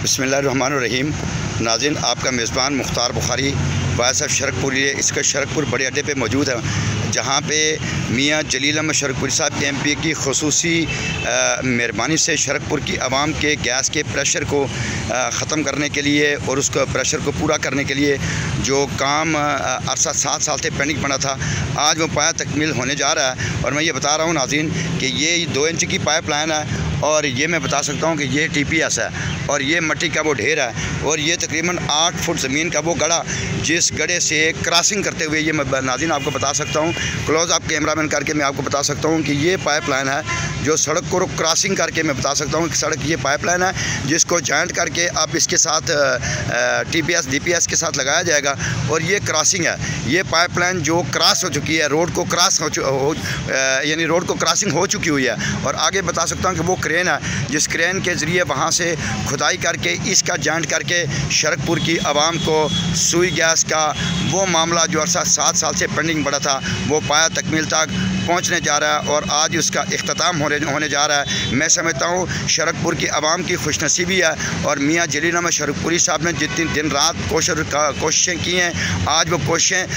बिस्मिल्लाहिर्रहमानिर्रहीम। नाज़रीन, आपका मेज़बान मुख्तार बुखारी वायस शरकपुरी इसका शरकपुर बड़े अड्डे पे मौजूद है, जहाँ पे मियाँ जलील अहमद शरकपुरी साहब MP की खुसूसी मेहरबानी से शरकपुर की आवाम के गैस के प्रेशर को ख़त्म करने के लिए और उसको प्रेशर को पूरा करने के लिए जो काम अरसा 7 साल से पेंडिंग पड़ा था, आज वो पाया तकमील होने जा रहा है। और मैं ये बता रहा हूँ नाज़रीन कि ये 2 इंच की पाइप लाइन है और ये मैं बता सकता हूँ कि ये TPS है और ये मिट्टी का वो ढेर है और ये तकरीबन 8 फुट ज़मीन का वो गड़ा, जिस गड़े से क्रॉसिंग करते हुए ये मैं नाज़रीन आपको बता सकता हूँ, क्लोज़ आप कैमरा मैन करके मैं आपको बता सकता हूँ कि ये पाइप लाइन है जो सड़क को क्रॉसिंग करके मैं बता सकता हूँ कि सड़क ये पाइप लाइन है जिसको जॉइंट करके अब इसके साथ TPS DPS के साथ लगाया जाएगा और ये क्रॉसिंग है। ये पाइप लाइन जो क्रॉस हो चुकी है, रोड को क्रॉस यानी रोड को क्रॉसिंग हो चुकी हुई है। और आगे बता सकता हूँ कि वो क्रेन है जिस क्रेन के ज़रिए वहाँ से खुदाई करके इसका जॉइंट करके शरकपुर की आवाम को सुई गैस का वो मामला जो अरसा 7 साल से पेंडिंग पड़ा था वो पाया तकमील तक पहुँचने जा रहा है और आज उसका इख्तिताम होने जा रहा है। मैं समझता हूँ शरकपुर की आवाम की खुशनसीबी है और मियाँ जलील अहमद शरकपुरी साहब ने जितनी दिन रात कोशिशें की हैं, आज वो कोशिशें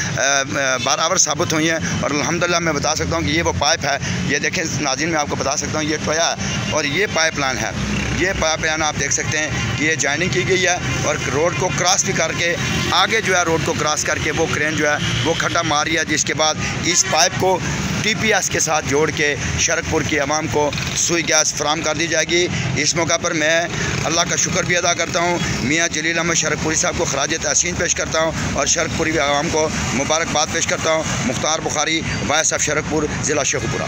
बराबर साबित हुई हैं और अल्हम्दुलिल्लाह मैं बता सकता हूँ कि ये वो पाइप है। ये देखें नाज़रीन, मैं आपको बता सकता हूँ ये टोया है और ये पाइप लाइन है। ये पाइप लाइन आप देख सकते हैं कि ये जॉइनिंग की गई है और रोड को क्रॉस भी करके आगे जो है रोड को क्रॉस करके वो क्रेन जो है वो खड्डा मार रही है, जिसके बाद इस पाइप को TPS के साथ जोड़ के शरकपुर की आवाम को सुई गैस फराम कर दी जाएगी। इस मौका पर मैं अल्लाह का शुक्र भी अदा करता हूँ, मियाँ जलील अहमद शरकपुरी साहब को खराज तहसीन पेश करता हूँ और शरकपुरी आवाम को मुबारकबाद पेश करता हूँ। मुख्तार बुखारी वायस शरकपुर ज़िला शेखुपुरा।